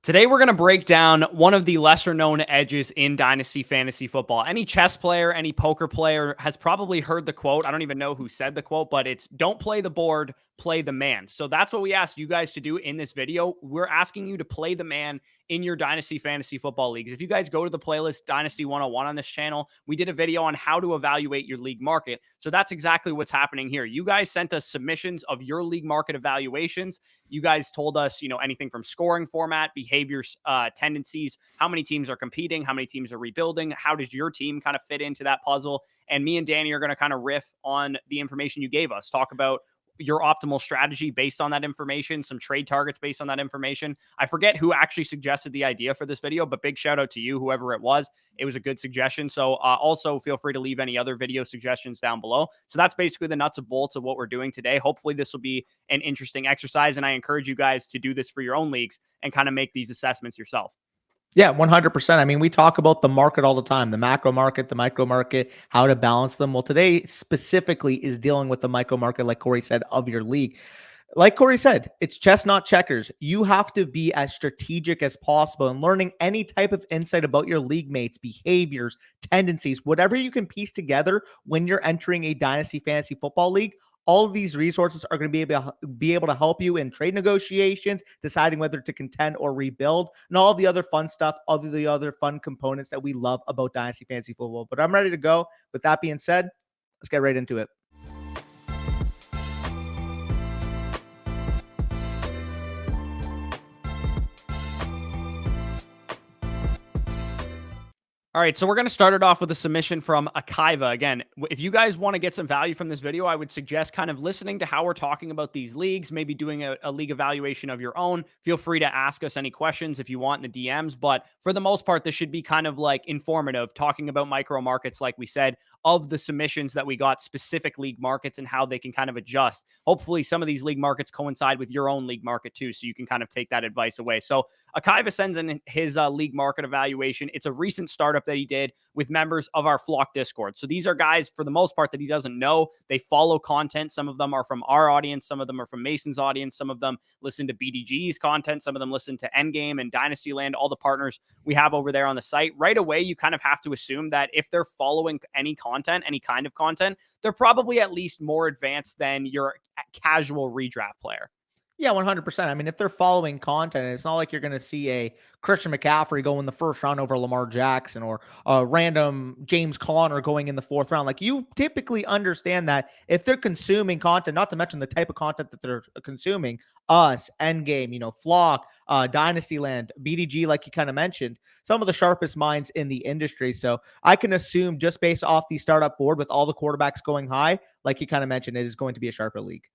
Today, we're going to break down one of the lesser known edges in Dynasty fantasy football. Any chess player, any poker player has probably heard the quote. I don't even know who said the quote, but it's don't play the board, play the man. So that's what we asked you guys to do in this video. We're asking you to play the man in your Dynasty fantasy football leagues. If you guys go to the playlist Dynasty 101 on this channel, we did a video on how to evaluate your league market. So that's exactly what's happening here. You guys sent us submissions of your league market evaluations. You guys told us, anything from scoring format, behaviors, tendencies, how many teams are competing, how many teams are rebuilding, how does your team kind of fit into that puzzle? And me and Danny are going to kind of riff on the information you gave us, talk about your optimal strategy based on that information, some trade targets based on that information. I forget who actually suggested the idea for this video, but big shout out to you, whoever it was. It was a good suggestion. So also feel free to leave any other video suggestions down below. So that's basically the nuts and bolts of what we're doing today. Hopefully this will be an interesting exercise, and I encourage you guys to do this for your own leagues and kind of make these assessments yourself. Yeah, 100%. I mean, we talk about the market all the time, the macro market, the micro market, how to balance them. Well, today specifically is dealing with the micro market, like Corey said, of your league. Like Corey said, it's chess, not checkers. You have to be as strategic as possible and learning any type of insight about your league mates, behaviors, tendencies, whatever you can piece together when you're entering a Dynasty Fantasy Football League. All of these resources are going to be able to help you in trade negotiations, deciding whether to contend or rebuild, and all the other fun stuff, all the other fun components that we love about Dynasty Fantasy Football. But I'm ready to go. With that being said, let's get right into it. All right, so we're going to start it off with a submission from Akiva. Again, if you guys want to get some value from this video, I would suggest kind of listening to how we're talking about these leagues, maybe doing a league evaluation of your own. Feel free to ask us any questions if you want in the DMs, but for the most part, this should be kind of like informative, talking about micro markets, like we said, of the submissions that we got, specific league markets and how they can kind of adjust. Hopefully some of these league markets coincide with your own league market too, so you can kind of take that advice away. So Akiva sends in his league market evaluation. It's a recent startup that he did with members of our Flock Discord. So these are guys, for the most part, that he doesn't know. They follow content. Some of them are from our audience. Some of them are from Mason's audience. Some of them listen to BDG's content. Some of them listen to Endgame and Dynasty Land, all the partners we have over there on the site. Right away, you kind of have to assume that if they're following any content, any kind of content, they're probably at least more advanced than your casual redraft player. Yeah, 100%. I mean, if they're following content, it's not like you're going to see a Christian McCaffrey go in the first round over Lamar Jackson or a random James Conner going in the fourth round. Like, you typically understand that if they're consuming content, not to mention the type of content that they're consuming, us, Endgame, Flock, Dynasty Land, BDG, like you kind of mentioned, some of the sharpest minds in the industry. So I can assume just based off the startup board with all the quarterbacks going high, like you kind of mentioned, it is going to be a sharper league.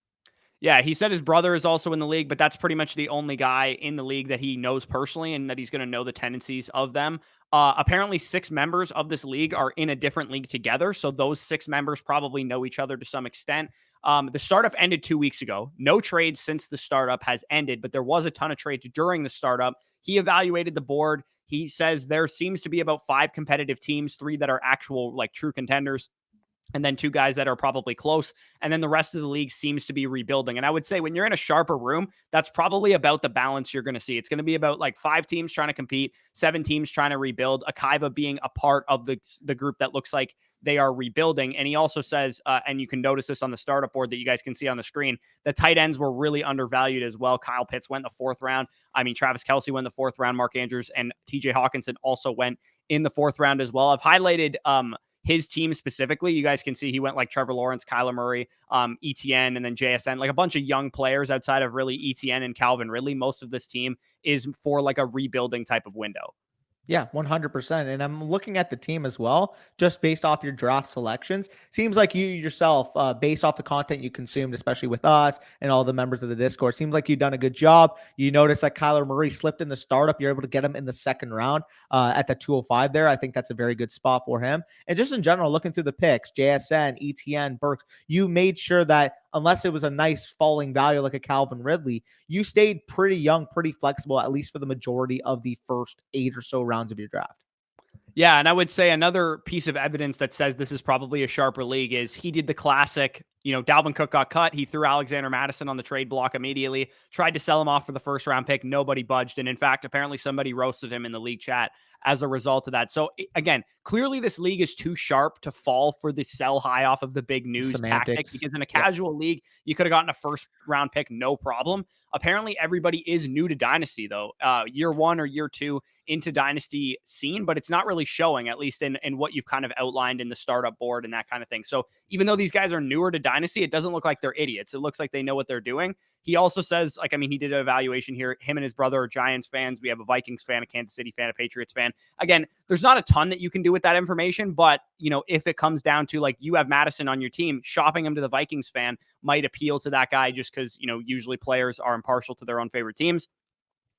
Yeah, he said his brother is also in the league, but that's pretty much the only guy in the league that he knows personally and that he's going to know the tendencies of them. Apparently, 6 members of this league are in a different league together, so those 6 members probably know each other to some extent. The startup ended 2 weeks ago. No trades since the startup has ended, but there was a ton of trades during the startup. He evaluated the board. He says there seems to be about 5 competitive teams, 3 that are actual, like, true contenders, and then 2 guys that are probably close. And then the rest of the league seems to be rebuilding. And I would say when you're in a sharper room, that's probably about the balance you're going to see. It's going to be about like 5 teams trying to compete, 7 teams trying to rebuild, Akiva being a part of the group that looks like they are rebuilding. And he also says, and you can notice this on the startup board that you guys can see on the screen, the tight ends were really undervalued as well. Kyle Pitts went the 4th round. I mean, Travis Kelce went the 4th round. Mark Andrews and TJ Hawkinson also went in the 4th round as well. I've highlighted his team specifically. You guys can see he went like Trevor Lawrence, Kyler Murray, ETN, and then JSN, like a bunch of young players outside of really ETN and Calvin Ridley. Most of this team is for like a rebuilding type of window. Yeah, 100%. And I'm looking at the team as well, just based off your draft selections. Seems like you yourself, based off the content you consumed, especially with us and all the members of the Discord, seems like you've done a good job. You notice that Kyler Murray slipped in the startup. You're able to get him in the 2nd round at the 205 there. I think that's a very good spot for him. And just in general, looking through the picks, JSN, ETN, Burks, you made sure that unless it was a nice falling value like a Calvin Ridley, you stayed pretty young, pretty flexible, at least for the majority of the first 8 or so rounds of your draft. Yeah, and I would say another piece of evidence that says this is probably a sharper league is he did the classic Dalvin Cook got cut. He threw Alexander Madison on the trade block immediately, tried to sell him off for the first round pick. Nobody budged. And in fact, apparently somebody roasted him in the league chat as a result of that. So again, clearly this league is too sharp to fall for the sell high off of the big news tactic, Semantics. because in a Yep. casual league, you could have gotten a first round pick, no problem. Apparently everybody is new to Dynasty though, year one or year two into Dynasty scene, but it's not really showing, at least in what you've kind of outlined in the startup board and that kind of thing. So even though these guys are newer to Dynasty, it doesn't look like they're idiots. It looks like they know what they're doing. He also says, he did an evaluation here. Him and his brother are Giants fans. We have a Vikings fan, a Kansas City fan, a Patriots fan. Again, there's not a ton that you can do with that information, but if it comes down to like you have Madison on your team, shopping him to the Vikings fan might appeal to that guy just because, usually players are impartial to their own favorite teams.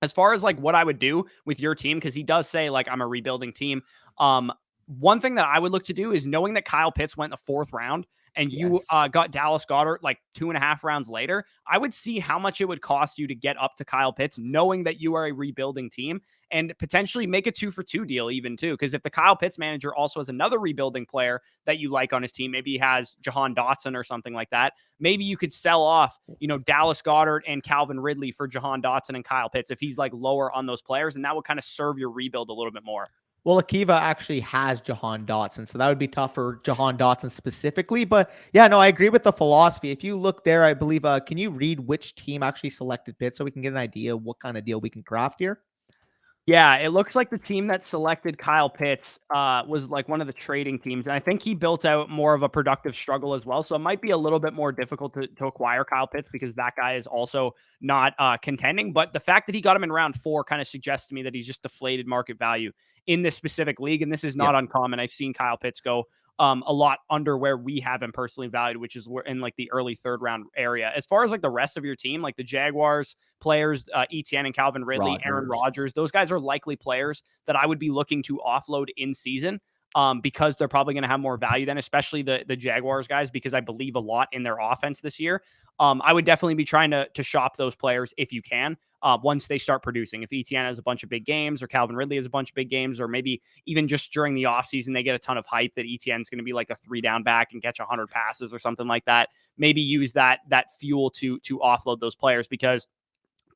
As far as like what I would do with your team, because he does say like I'm a rebuilding team. One thing that I would look to do is, knowing that Kyle Pitts went in the 4th round and you got Dallas Goedert like 2.5 rounds later, I would see how much it would cost you to get up to Kyle Pitts, knowing that you are a rebuilding team, and potentially make a 2-for-2 deal even too. Because if the Kyle Pitts manager also has another rebuilding player that you like on his team, maybe he has Jahan Dotson or something like that, maybe you could sell off, Dallas Goedert and Calvin Ridley for Jahan Dotson and Kyle Pitts if he's like lower on those players, and that would kind of serve your rebuild a little bit more. Well, Akiva actually has Jahan Dotson, so that would be tough for Jahan Dotson specifically. But yeah, no, I agree with the philosophy. If you look there, I believe, can you read which team actually selected Pitts so we can get an idea of what kind of deal we can craft here? Yeah, it looks like the team that selected Kyle Pitts was like one of the trading teams. And I think he built out more of a productive struggle as well. So it might be a little bit more difficult to acquire Kyle Pitts, because that guy is also not contending. But the fact that he got him in round 4 kind of suggests to me that he's just deflated market value in this specific league. And this is not uncommon. I've seen Kyle Pitts go a lot under where we have him personally valued, which is in like the early 3rd round area. As far as like the rest of your team, like the Jaguars players, ETN and Calvin Ridley, Aaron Rodgers, those guys are likely players that I would be looking to offload in season. Because they're probably going to have more value then, especially the Jaguars guys, because I believe a lot in their offense this year. I would definitely be trying to shop those players if you can, once they start producing. If ETN has a bunch of big games, or Calvin Ridley has a bunch of big games, or maybe even just during the offseason, they get a ton of hype that ETN is going to be like a 3-down back and catch 100 passes or something like that. Maybe use that fuel to offload those players, because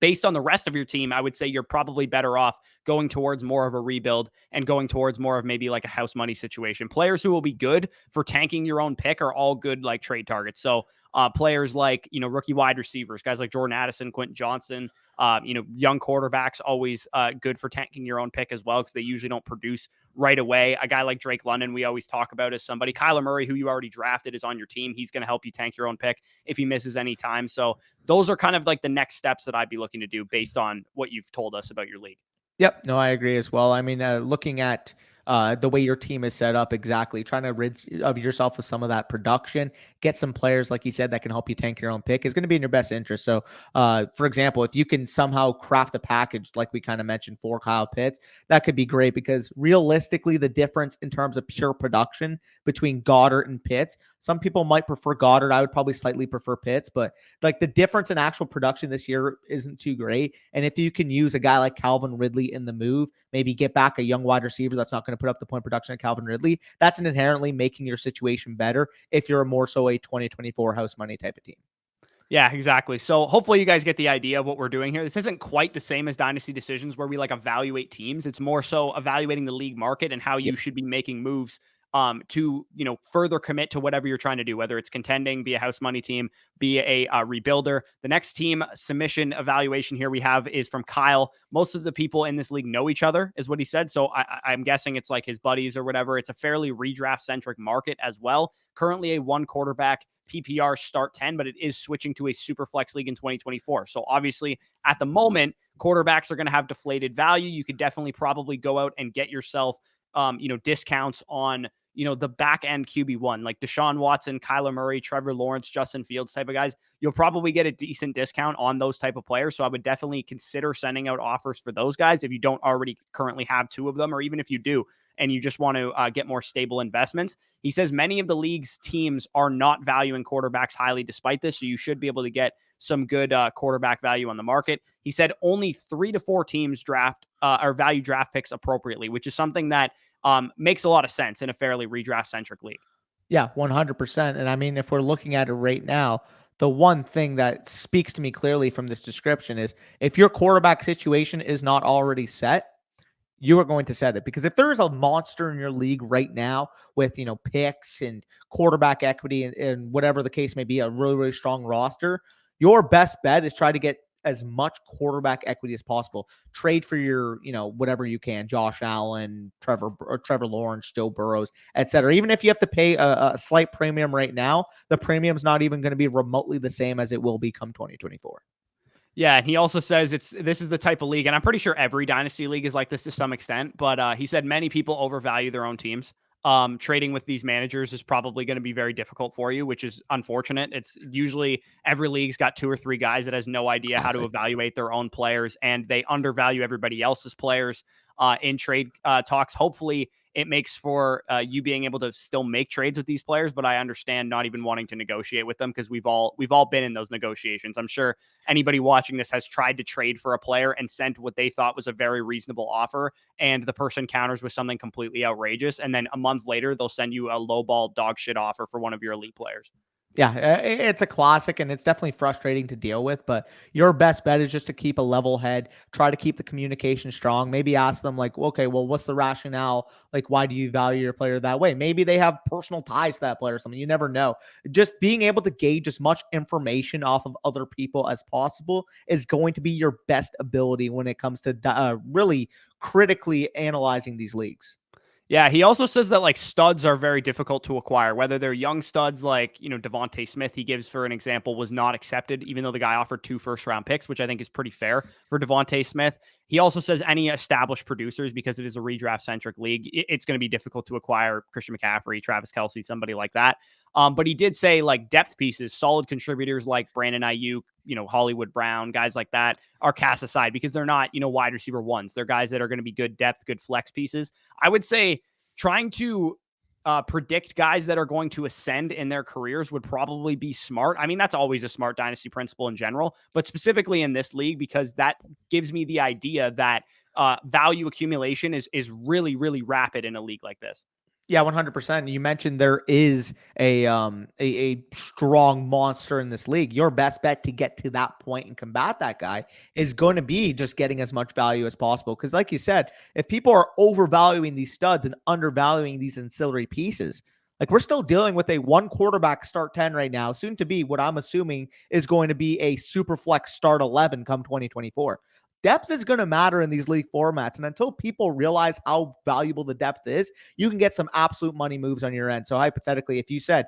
based on the rest of your team, I would say you're probably better off going towards more of a rebuild and going towards more of maybe like a house money situation. Players who will be good for tanking your own pick are all good like trade targets. So players like, rookie wide receivers, guys like Jordan Addison, Quentin Johnson, young quarterbacks, always good for tanking your own pick as well, because they usually don't produce right away. A guy like Drake London, we always talk about as somebody. Kyler Murray, who you already drafted, is on your team. He's going to help you tank your own pick if he misses any time. So those are kind of like the next steps that I'd be looking to do based on what you've told us about your league. Yep. No, I agree as well. I mean, looking at the way your team is set up, exactly, trying to rid of yourself of some of that production, get some players, like you said, that can help you tank your own pick, is going to be in your best interest. So, for example, if you can somehow craft a package, like we kind of mentioned, for Kyle Pitts, that could be great, because realistically, the difference in terms of pure production between Goddard and Pitts, some people might prefer Goddard. I would probably slightly prefer Pitts, but like the difference in actual production this year isn't too great. And if you can use a guy like Calvin Ridley in the move, maybe get back a young wide receiver that's not going to put up the point production of Calvin Ridley, that's an inherently making your situation better if you're more so a 2024 house money type of team. Yeah, exactly. So hopefully you guys get the idea of what we're doing here. This isn't quite the same as Dynasty Decisions, where we like evaluate teams. It's more so evaluating the league market and how you should be making moves to further commit to whatever you're trying to do, whether it's contending, be a house money team, be a rebuilder. The next team submission evaluation here we have is from Kyle. Most of the people in this league know each other, is what he said. So I'm guessing it's like his buddies or whatever. It's a fairly redraft centric market as well. Currently a 1 quarterback PPR start 10, but it is switching to a super flex league in 2024. So obviously at the moment, quarterbacks are going to have deflated value. You could definitely probably go out and get yourself discounts on, the back end QB1, like Deshaun Watson, Kyler Murray, Trevor Lawrence, Justin Fields type of guys. You'll probably get a decent discount on those type of players. So I would definitely consider sending out offers for those guys if you don't already currently have 2 of them, or even if you do and you just want to get more stable investments. He says many of the league's teams are not valuing quarterbacks highly despite this, so you should be able to get some good quarterback value on the market. He said only 3 to 4 teams draft or value draft picks appropriately, which is something that makes a lot of sense in a fairly redraft-centric league. Yeah, 100%. And I mean, if we're looking at it right now, the one thing that speaks to me clearly from this description is if your quarterback situation is not already set, you are going to set it. Because if there is a monster in your league right now with, picks and quarterback equity and whatever the case may be, a really, really strong roster, your best bet is try to get as much quarterback equity as possible. Trade for your, whatever you can, Josh Allen, Trevor Lawrence, Joe Burrows, etc. Even if you have to pay a slight premium right now, the premium's not even going to be remotely the same as it will be come 2024. Yeah, and he also says this is the type of league, and I'm pretty sure every dynasty league is like this to some extent. But he said many people overvalue their own teams. Trading with these managers is probably going to be very difficult for you, which is unfortunate. It's usually every league's got 2 or 3 guys that has no idea how to evaluate their own players, and they undervalue everybody else's players in trade talks. Hopefully, it makes for you being able to still make trades with these players, but I understand not even wanting to negotiate with them because we've all been in those negotiations. I'm sure anybody watching this has tried to trade for a player and sent what they thought was a very reasonable offer, and the person counters with something completely outrageous, and then a month later they'll send you a lowball dog shit offer for one of your elite players. Yeah, it's a classic, and it's definitely frustrating to deal with. But your best bet is just to keep a level head, try to keep the communication strong. Maybe ask them, like, okay, well, what's the rationale? Like, why do you value your player that way? Maybe they have personal ties to that player or something. You never know. Just being able to gauge as much information off of other people as possible is going to be your best ability when it comes to really critically analyzing these leagues. Yeah, he also says that like studs are very difficult to acquire, whether they're young studs like, Devontae Smith, he gives for an example, was not accepted, even though the guy offered 2 first-round picks, which I think is pretty fair for Devontae Smith. He also says any established producers, because it is a redraft-centric league, it's going to be difficult to acquire Christian McCaffrey, Travis Kelce, somebody like that. But he did say like depth pieces, solid contributors like Brandon Ayuk, Hollywood Brown, guys like that are cast aside because they're not, wide receiver ones. They're guys that are going to be good depth, good flex pieces. I would say trying to predict guys that are going to ascend in their careers would probably be smart. I mean, that's always a smart dynasty principle in general, but specifically in this league, because that gives me the idea that value accumulation is really, really rapid in a league like this. Yeah, 100%. You mentioned there is a strong monster in this league. Your best bet to get to that point and combat that guy is going to be just getting as much value as possible. Because, like you said, if people are overvaluing these studs and undervaluing these ancillary pieces, like we're still dealing with a 1 quarterback start 10 right now, soon to be what I'm assuming is going to be a super flex start 11 come 2024. Depth is going to matter in these league formats. And until people realize how valuable the depth is, you can get some absolute money moves on your end. So hypothetically, if you said,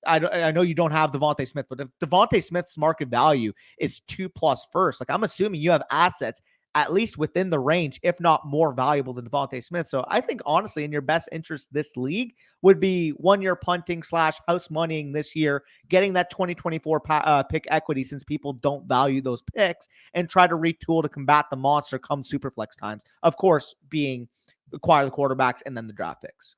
I know you don't have Devontae Smith, but if Devontae Smith's market value is 2+ first, like I'm assuming you have assets at least within the range, if not more valuable than Devontae Smith. So I think honestly, in your best interest, this league would be 1 year punting / house moneying this year, getting that 2024 pick equity since people don't value those picks, and try to retool to combat the monster come super flex times. Of course, being acquire the quarterbacks and then the draft picks.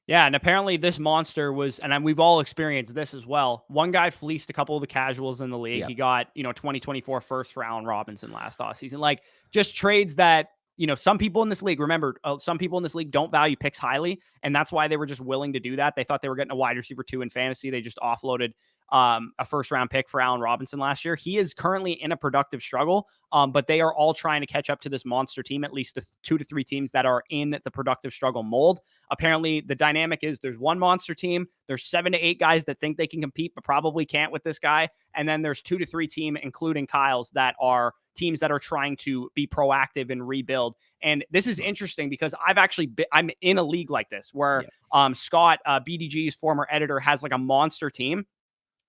Yeah, and apparently this monster was, and we've all experienced this as well. One guy fleeced a couple of the casuals in the league. Yep. He got, 2024 first for Allen Robinson last offseason. Like just trades that, some people in this league, remember, some people in this league don't value picks highly, and that's why they were just willing to do that. They thought they were getting a wide receiver 2 in fantasy. They just offloaded a first-round pick for Allen Robinson last year. He is currently in a productive struggle, but they are all trying to catch up to this monster team, at least the 2 to 3 teams that are in the productive struggle mold. Apparently, the dynamic is there's one monster team, there's 7 to 8 guys that think they can compete, but probably can't with this guy, and then there's 2 to 3 team, including Kyle's, that are teams that are trying to be proactive and rebuild. And this is interesting because I'm in a league like this where Scott, BDG's former editor, has like a monster team.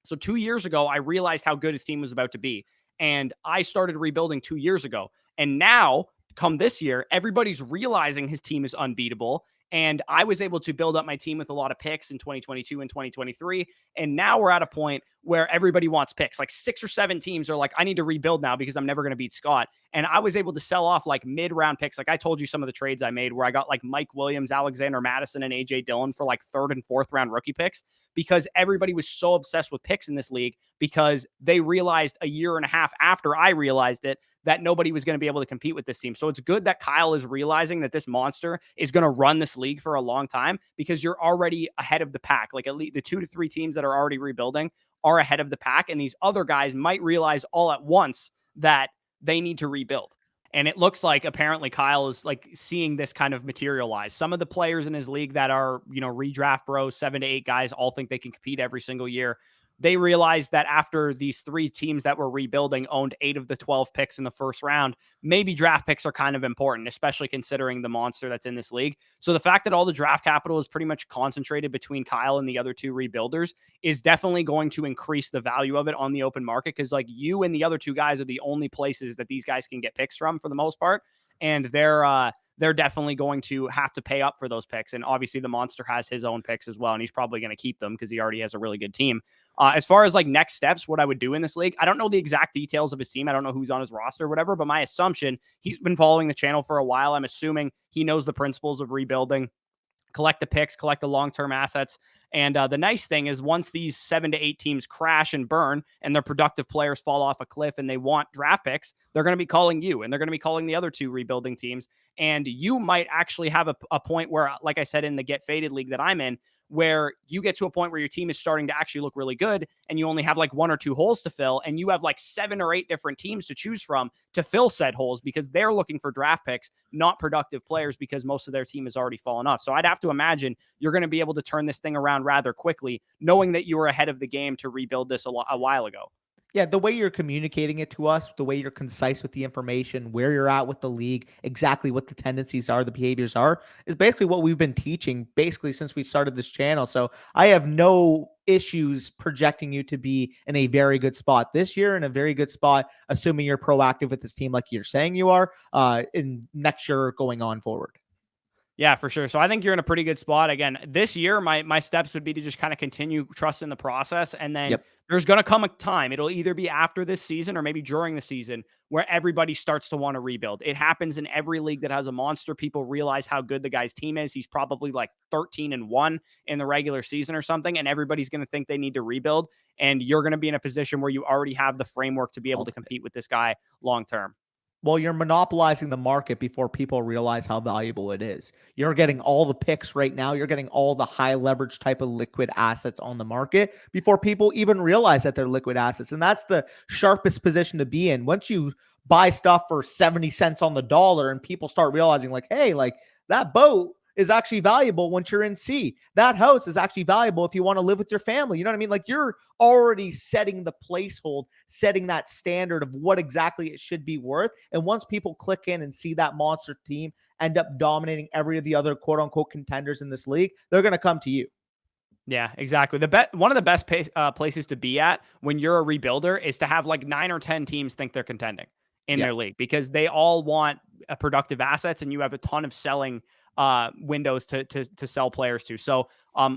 So 2 years ago, I realized how good his team was about to be. And I started rebuilding 2 years ago. And now, come this year, everybody's realizing his team is unbeatable. And I was able to build up my team with a lot of picks in 2022 and 2023. And now we're at a point where everybody wants picks. Like 6 or 7 teams are like, I need to rebuild now because I'm never going to beat Scott. And I was able to sell off like mid-round picks. Like I told you some of the trades I made where I got like Mike Williams, Alexander Madison, and AJ Dillon for like 3rd and 4th round rookie picks because everybody was so obsessed with picks in this league because they realized a year and a half after I realized it that nobody was going to be able to compete with this team. So it's good that Kyle is realizing that this monster is going to run this league for a long time because you're already ahead of the pack. Like at least the 2 to 3 teams that are already rebuilding are ahead of the pack. And these other guys might realize all at once that they need to rebuild. And it looks like apparently Kyle is like seeing this kind of materialize. Some of the players in his league that are, redraft bros, 7 to 8 guys, all think they can compete every single year. They realized that after these 3 teams that were rebuilding owned 8 of the 12 picks in the first round, maybe draft picks are kind of important, especially considering the monster that's in this league. So the fact that all the draft capital is pretty much concentrated between Kyle and the other 2 rebuilders is definitely going to increase the value of it on the open market, because like you and the other 2 guys are the only places that these guys can get picks from for the most part. And they're definitely going to have to pay up for those picks. And obviously the monster has his own picks as well, and he's probably going to keep them because he already has a really good team. As far as like next steps, what I would do in this league, I don't know the exact details of his team. I don't know who's on his roster or whatever, but my assumption, he's been following the channel for a while. I'm assuming he knows the principles of rebuilding. Collect the picks, collect the long-term assets. And the nice thing is once these 7 to 8 teams crash and burn and their productive players fall off a cliff and they want draft picks, they're going to be calling you, and they're going to be calling the other 2 rebuilding teams. And you might actually have a point where, like I said, in the Get Faded league that I'm in, where you get to a point where your team is starting to actually look really good and you only have like 1 or 2 holes to fill, and you have like 7 or 8 different teams to choose from to fill said holes because they're looking for draft picks, not productive players, because most of their team has already fallen off. So I'd have to imagine you're going to be able to turn this thing around rather quickly, knowing that you were ahead of the game to rebuild this a while ago. Yeah, the way you're communicating it to us, the way you're concise with the information, where you're at with the league, exactly what the tendencies are, the behaviors are, is basically what we've been teaching basically since we started this channel. So I have no issues projecting you to be in a very good spot this year, in a very good spot, assuming you're proactive with this team like you're saying you are, in next year going on forward. Yeah, for sure. So I think you're in a pretty good spot. Again, this year, my steps would be to just kind of continue trusting the process. And then there's going to come a time, it'll either be after this season or maybe during the season, where everybody starts to want to rebuild. It happens in every league that has a monster. People realize how good the guy's team is. He's probably like 13-1 in the regular season or something. And everybody's going to think they need to rebuild. And you're going to be in a position where you already have the framework to be able to compete with this guy long term. Well, you're monopolizing the market before people realize how valuable it is. You're getting all the picks right now. You're getting all the high leverage type of liquid assets on the market before people even realize that they're liquid assets. And that's the sharpest position to be in. Once you buy stuff for 70 cents on the dollar and people start realizing like, hey, like that boat is actually valuable once you're in sea. That house is actually valuable if you want to live with your family. You know what I mean? Like you're already setting the placehold, setting that standard of what exactly it should be worth. And once people click in and see that monster team end up dominating every of the other quote unquote contenders in this league, they're going to come to you. Yeah, exactly. One of the best places to be at when you're a rebuilder is to have like 9 or 10 teams think they're contending in their league, because they all want productive assets and you have a ton of selling windows to sell players to. So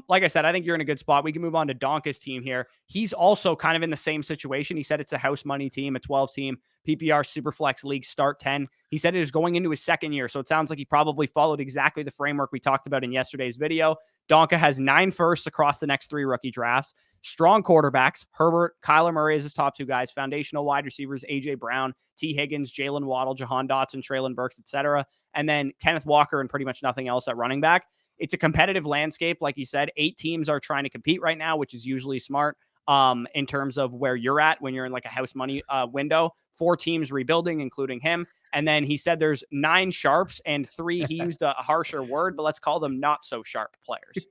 like I said, I think you're in a good spot. We can move on to Dankah's team here. He's also kind of in the same situation. He said it's a house money team, a 12 team PPR Superflex League start 10. He said it is going into his second year. So it sounds like he probably followed exactly the framework we talked about in yesterday's video. Dankah has 9 firsts across the next 3 rookie drafts. Strong quarterbacks, Herbert, Kyler Murray is his top 2 guys. Foundational wide receivers, A.J. Brown, T. Higgins, Jalen Waddle, Jahan Dotson, Traylon Burks, etc. And then Kenneth Walker and pretty much nothing else at running back. It's a competitive landscape. Like he said, 8 teams are trying to compete right now, which is usually smart in terms of where you're at when you're in like a house money window. 4 teams rebuilding, including him. And then he said there's 9 sharps and 3, he used a harsher word, but let's call them not so sharp players.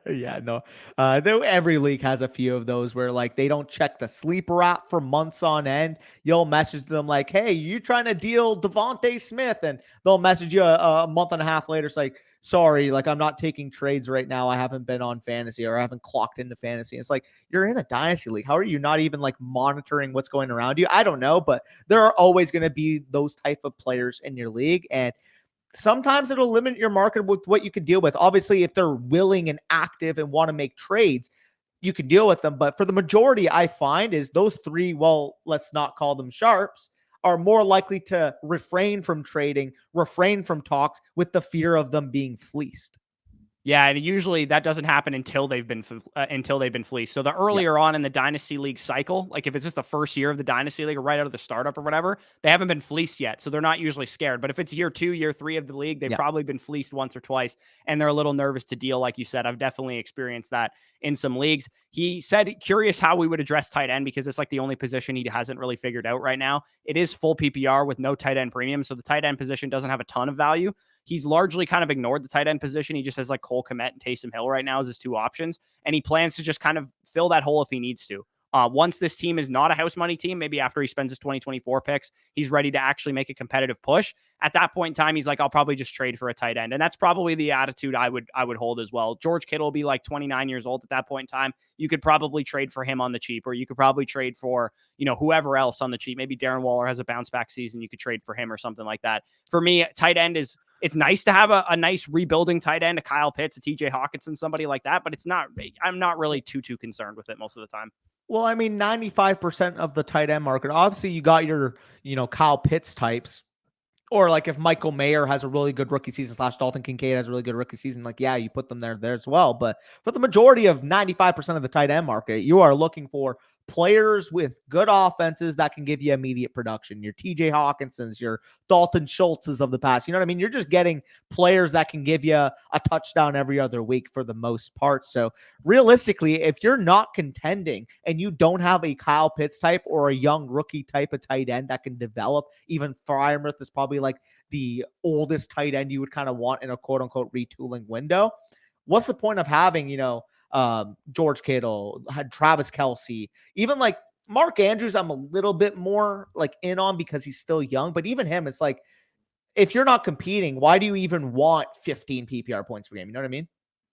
Yeah, no. Every league has a few of those where like they don't check the sleeper app for months on end. You'll message them like, hey, you trying to deal Devontae Smith? And they'll message you a month and a half later. It's like, sorry, like I'm not taking trades right now. I haven't been on fantasy or I haven't clocked into fantasy. It's like, you're in a dynasty league. How are you not even like monitoring what's going around you? I don't know, but there are always going to be those type of players in your league. And sometimes it'll limit your market with what you can deal with. Obviously, if they're willing and active and want to make trades, you can deal with them. But for the majority, I find is those 3, well, let's not call them sharps, are more likely to refrain from trading, refrain from talks with the fear of them being fleeced. Yeah, and usually that doesn't happen until they've been fleeced. So the Yeah. earlier on in the dynasty league cycle, like if it's just the first year of the dynasty league or right out of the startup or whatever, they haven't been fleeced yet, so they're not usually scared. But if it's year 2, year 3 of the league, they've Yeah. probably been fleeced once or twice, and they're a little nervous to deal. Like you said, I've definitely experienced that in some leagues. He said curious how we would address tight end because it's like the only position he hasn't really figured out right now. It is full PPR with no tight end premium, so the tight end position doesn't have a ton of value. He's largely kind of ignored the tight end position. He just has like Cole Kmet and Taysom Hill right now as his 2 options, and he plans to just kind of fill that hole if he needs to. Once this team is not a house money team, maybe after he spends his 2024 picks, he's ready to actually make a competitive push. At that point in time, he's like, I'll probably just trade for a tight end. And that's probably the attitude I would hold as well. George Kittle will be like 29 years old at that point in time. You could probably trade for him on the cheap, or you could probably trade for, whoever else on the cheap. Maybe Darren Waller has a bounce back season. You could trade for him or something like that. For me, tight end is, it's nice to have a nice rebuilding tight end, a Kyle Pitts, a TJ Hawkinson, somebody like that, but I'm not really too concerned with it most of the time. Well, I mean, 95% of the tight end market, obviously you got your, Kyle Pitts types, or like if Michael Mayer has a really good rookie season / Dalton Kincaid has a really good rookie season, like, yeah, you put them there as well. But for the majority of 95% of the tight end market, you are looking for players with good offenses that can give you immediate production. Your TJ Hawkinsons, your Dalton Schultzes of the past. You know what I mean? You're just getting players that can give you a touchdown every other week for the most part. So realistically, if you're not contending and you don't have a Kyle Pitts type or a young rookie type of tight end that can develop, even Freiermuth is probably like the oldest tight end you would kind of want in a quote unquote retooling window. What's the point of having, George Kittle, had Travis Kelce, even like Mark Andrews, I'm a little bit more like in on because he's still young, but even him, it's like, if you're not competing, why do you even want 15 PPR points per game? You know what I mean?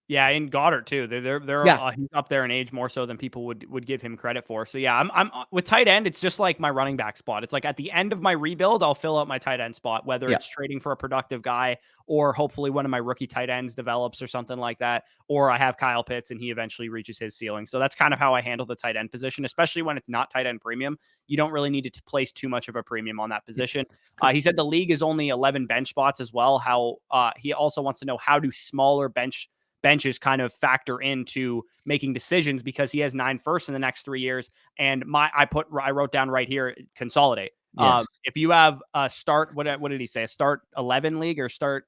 Yeah, and Goddard too. They're Yeah. he's up there in age more so than people would give him credit for. So yeah, I'm with tight end. It's just like my running back spot. It's like at the end of my rebuild, I'll fill out my tight end spot, whether Yeah. it's trading for a productive guy or hopefully one of my rookie tight ends develops or something like that, or I have Kyle Pitts and he eventually reaches his ceiling. So that's kind of how I handle the tight end position, especially when it's not tight end premium. You don't really need to place too much of a premium on that position. He said the league is only 11 bench spots as well. How he also wants to know how do smaller benches kind of factor into making decisions because he has 9 firsts in the next 3 years. And I wrote down right here, consolidate. Yes. If you have a start, what did he say? A start 11 league or start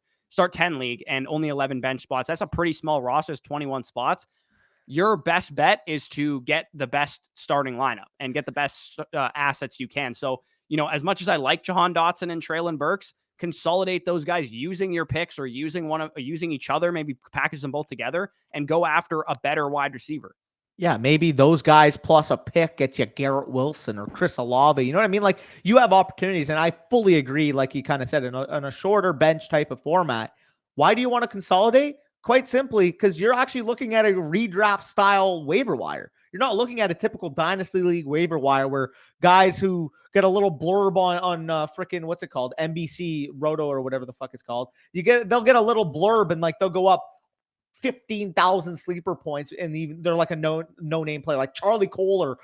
10 league and only 11 bench spots. That's a pretty small roster. It's 21 spots. Your best bet is to get the best starting lineup and get the best assets you can. So, as much as I like Jahan Dotson and Treylon Burks, consolidate those guys using your picks or using each other, maybe package them both together and go after a better wide receiver. Yeah, maybe those guys plus a pick gets you Garrett Wilson or Chris Olave. You know what I mean? Like, you have opportunities, and I fully agree, like you kind of said, in a shorter bench type of format. Why do you want to consolidate? Quite simply, because you're actually looking at a redraft style waiver wire. You're not looking at a typical Dynasty League waiver wire where guys who get a little blurb on freaking, what's it called? NBC Roto or whatever the fuck it's called. They'll get a little blurb and like they'll go up 15,000 sleeper points, and they're like a no name player, like Charlie Kohler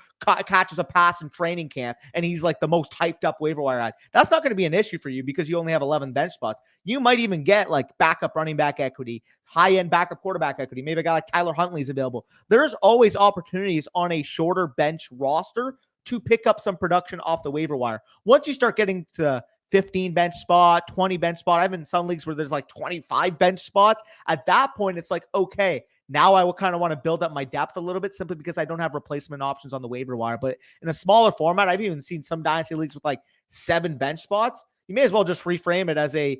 catches a pass in training camp, and he's like the most hyped up waiver wire ad. That's not going to be an issue for you because you only have 11 bench spots. You might even get like backup running back equity, high end backup quarterback equity. Maybe a guy like Tyler Huntley's available. There's always opportunities on a shorter bench roster to pick up some production off the waiver wire. Once you start getting to 15 bench spot, 20 bench spot. I've been in some leagues where there's like 25 bench spots. At that point, it's like, okay, now I will kind of want to build up my depth a little bit simply because I don't have replacement options on the waiver wire. But in a smaller format, I've even seen some dynasty leagues with like 7 bench spots. You may as well just reframe it as a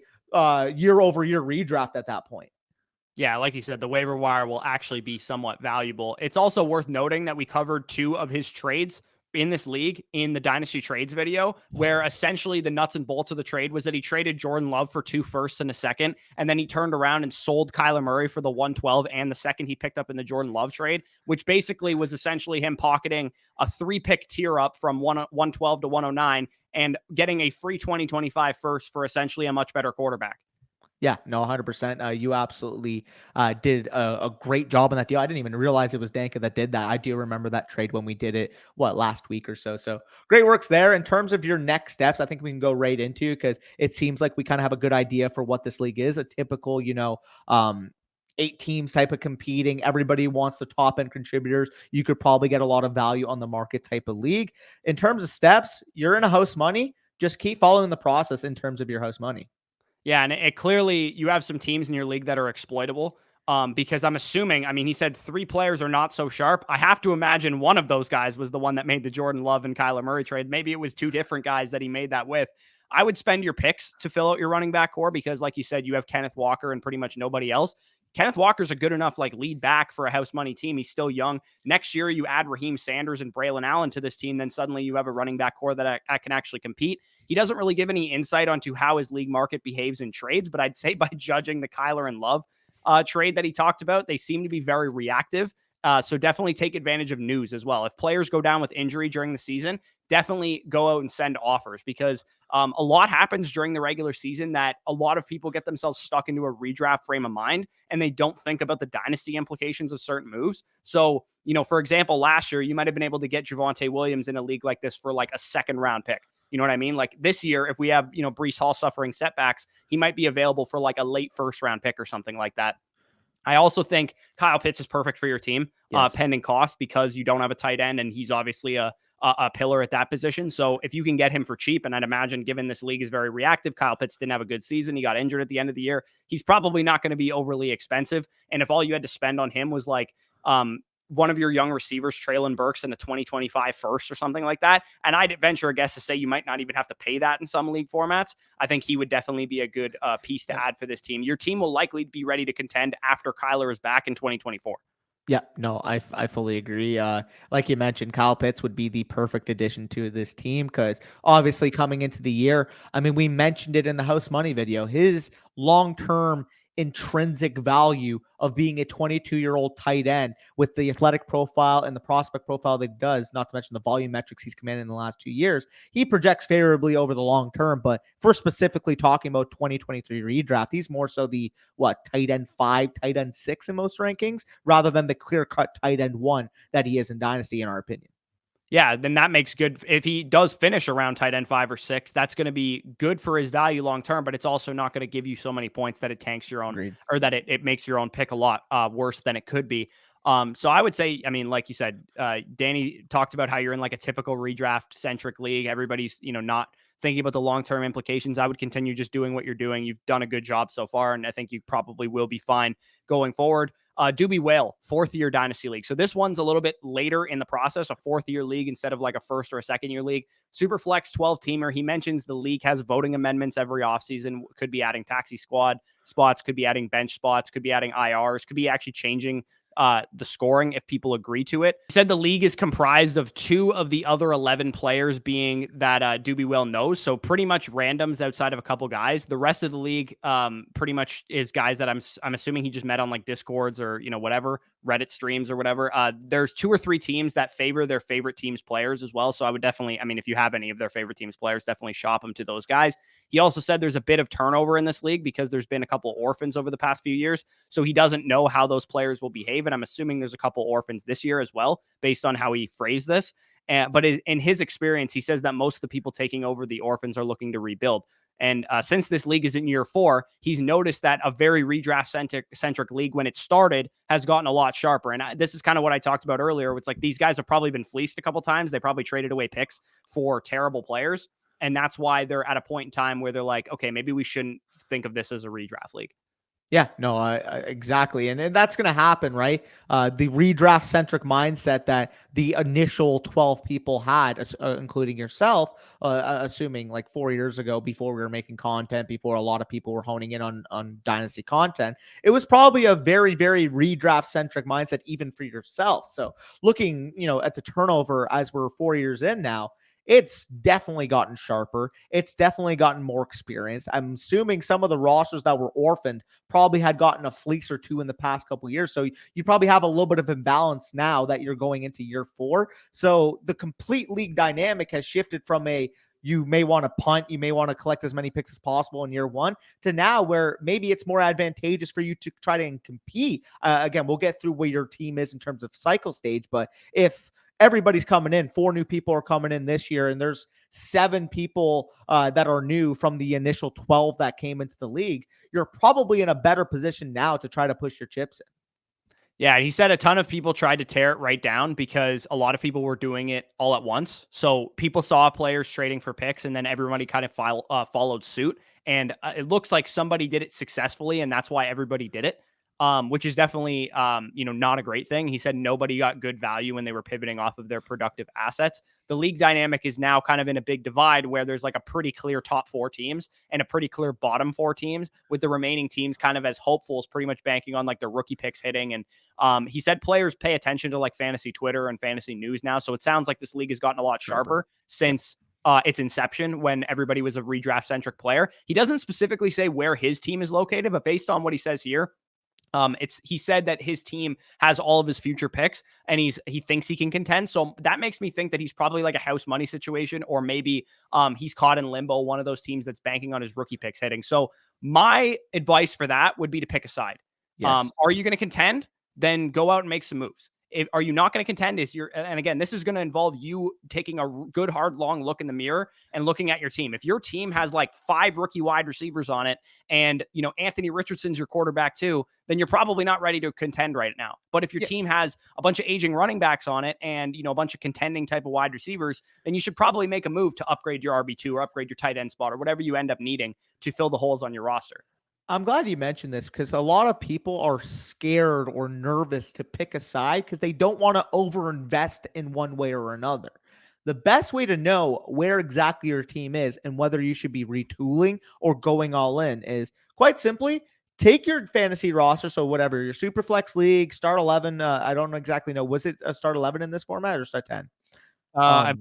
year over year redraft at that point. Yeah, like you said, the waiver wire will actually be somewhat valuable. It's also worth noting that we covered 2 of his trades in this league in the Dynasty Trades video, where essentially the nuts and bolts of the trade was that he traded Jordan Love for 2 firsts and a second, and then he turned around and sold Kyler Murray for the 112 and the second he picked up in the Jordan Love trade, which basically was essentially him pocketing a 3-pick tier up from 112 to 109 and getting a free 2025 first for essentially a much better quarterback. Yeah, no, 100%. You absolutely did a great job on that deal. I didn't even realize it was Dankah that did that. I do remember that trade when we did it, last week or so. So great works there. In terms of your next steps, I think we can go right into, because it seems like we kind of have a good idea for what this league is. A typical, 8 teams type of competing. Everybody wants the top end contributors. You could probably get a lot of value on the market type of league. In terms of steps, you're in a house money. Just keep following the process in terms of your house money. Yeah, and it clearly you have some teams in your league that are exploitable. Because I'm assuming, I mean, he said 3 players are not so sharp. I have to imagine one of those guys was the one that made the Jordan Love and Kyler Murray trade. Maybe it was 2 different guys that he made that with. I would spend your picks to fill out your running back core because, like you said, you have Kenneth Walker and pretty much nobody else. Kenneth Walker's a good enough like lead back for a house money team. He's still young. Next year, you add Raheem Sanders and Braylon Allen to this team, then suddenly you have a running back core that can actually compete. He doesn't really give any insight onto how his league market behaves in trades, but I'd say by judging the Kyler and Love trade that he talked about, they seem to be very reactive. So definitely take advantage of news as well. If players go down with injury during the season, definitely go out and send offers because a lot happens during the regular season that a lot of people get themselves stuck into a redraft frame of mind and they don't think about the dynasty implications of certain moves. So, for example, last year, you might have been able to get Javonte Williams in a league like this for like a 2nd round pick. You know what I mean? Like this year, if we have, Breece Hall suffering setbacks, he might be available for like a late 1st round pick or something like that. I also think Kyle Pitts is perfect for your team, Yes. pending cost, because you don't have a tight end and he's obviously a pillar at that position. So if you can get him for cheap, and I'd imagine given this league is very reactive, Kyle Pitts didn't have a good season. He got injured at the end of the year. He's probably not going to be overly expensive. And if all you had to spend on him was like one of your young receivers, Treylon Burks, in a 2025 first or something like that, and I'd venture a guess to say you might not even have to pay that in some league formats, I think he would definitely be a good piece to add for this team. Your team will likely be ready to contend after Kyler is back in 2024. Yeah, no, I fully agree. Like you mentioned, Kyle Pitts would be the perfect addition to this team because obviously coming into the year, I mean, we mentioned it in the house money video, his long-term intrinsic value of being a 22-year-old tight end with the athletic profile and the prospect profile that he does, not to mention the volume metrics he's commanded in the last 2 years, he projects favorably over the long term. But if we're specifically talking about 2023 redraft, he's more so the tight end 5, tight end 6 in most rankings, rather than the clear-cut tight end 1 that he is in Dynasty, in our opinion. Yeah, then that makes good. If he does finish around tight end 5 or 6, that's going to be good for his value long term, but it's also not going to give you so many points that it tanks your own, Agreed. or that it makes your own pick a lot worse than it could be. So I would say, I mean, like you said, Danny talked about how you're in like a typical redraft centric league. Everybody's, not thinking about the long-term implications. I would continue just doing what you're doing. You've done a good job so far, and I think you probably will be fine going forward. Doobie Whale, 4th-year Dynasty League. So this one's a little bit later in the process, a 4th-year league instead of like a 1st or a 2nd-year league. Superflex 12-teamer. He mentions the league has voting amendments every offseason. Could be adding taxi squad spots, could be adding bench spots, could be adding IRs, could be actually changing the scoring if people agree to it. He said the league is comprised of 2 of the other 11 players being that Doobie Well knows. So pretty much randoms outside of a couple guys. The rest of the league pretty much is guys that I'm assuming he just met on like Discords or, whatever, Reddit streams or whatever. There's 2 or 3 teams that favor their favorite team's players as well. So I would definitely, I mean, if you have any of their favorite team's players, definitely shop them to those guys. He also said there's a bit of turnover in this league because there's been a couple orphans over the past few years. So he doesn't know how those players will behave. And I'm assuming there's a couple orphans this year as well, based on how he phrased this. But in his experience, he says that most of the people taking over the orphans are looking to rebuild. And since this league is in year 4, he's noticed that a very redraft-centric league, when it started, has gotten a lot sharper. And this is kind of what I talked about earlier. It's like these guys have probably been fleeced a couple times. They probably traded away picks for terrible players. And that's why they're at a point in time where they're like, okay, maybe we shouldn't think of this as a redraft league. Yeah, no, exactly. And that's going to happen, right? The redraft centric mindset that the initial 12 people had, including yourself, assuming like 4 years ago, before we were making content, before a lot of people were honing in on Dynasty content, it was probably a very, very redraft centric mindset, even for yourself. So looking, at the turnover as we're 4 years in now, it's definitely gotten sharper. It's definitely gotten more experienced. I'm assuming some of the rosters that were orphaned probably had gotten a fleece or 2 in the past couple of years. So you probably have a little bit of imbalance now that you're going into year 4. So the complete league dynamic has shifted from you may want to punt, you may want to collect as many picks as possible in year 1, to now where maybe it's more advantageous for you to try to compete. Again, we'll get through where your team is in terms of cycle stage, but if everybody's coming in. 4 new people are coming in this year, and there's 7 people that are new from the initial 12 that came into the league. You're probably in a better position now to try to push your chips in. Yeah, he said a ton of people tried to tear it right down because a lot of people were doing it all at once. So people saw players trading for picks, and then everybody kind of followed suit. And it looks like somebody did it successfully, and that's why everybody did it. Which is definitely not a great thing. He said nobody got good value when they were pivoting off of their productive assets. The league dynamic is now kind of in a big divide where there's like a pretty clear top 4 teams and a pretty clear bottom 4 teams, with the remaining teams kind of as hopefuls, pretty much banking on like the rookie picks hitting. And he said players pay attention to like fantasy Twitter and fantasy news now. So it sounds like this league has gotten a lot sharper since its inception, when everybody was a redraft centric player. He doesn't specifically say where his team is located, but based on what he says here, he said that his team has all of his future picks and he thinks he can contend. So that makes me think that he's probably like a house money situation, or maybe he's caught in limbo, one of those teams that's banking on his rookie picks hitting. So my advice for that would be to pick a side. Yes. Are you going to contend? Then go out and make some moves. Are you not going to contend? And again, this is going to involve you taking a good, hard, long look in the mirror and looking at your team. If your team has like 5 rookie wide receivers on it, and Anthony Richardson's your quarterback too, then you're probably not ready to contend right now. But if your team has a bunch of aging running backs on it and a bunch of contending type of wide receivers, then you should probably make a move to upgrade your RB2 or upgrade your tight end spot or whatever you end up needing to fill the holes on your roster. I'm glad you mentioned this, because a lot of people are scared or nervous to pick a side because they don't want to overinvest in one way or another. The best way to know where exactly your team is and whether you should be retooling or going all in is, quite simply, take your fantasy roster. So whatever, your super flex league, start 11. I don't exactly know. Was it a start 11 in this format or start 10? I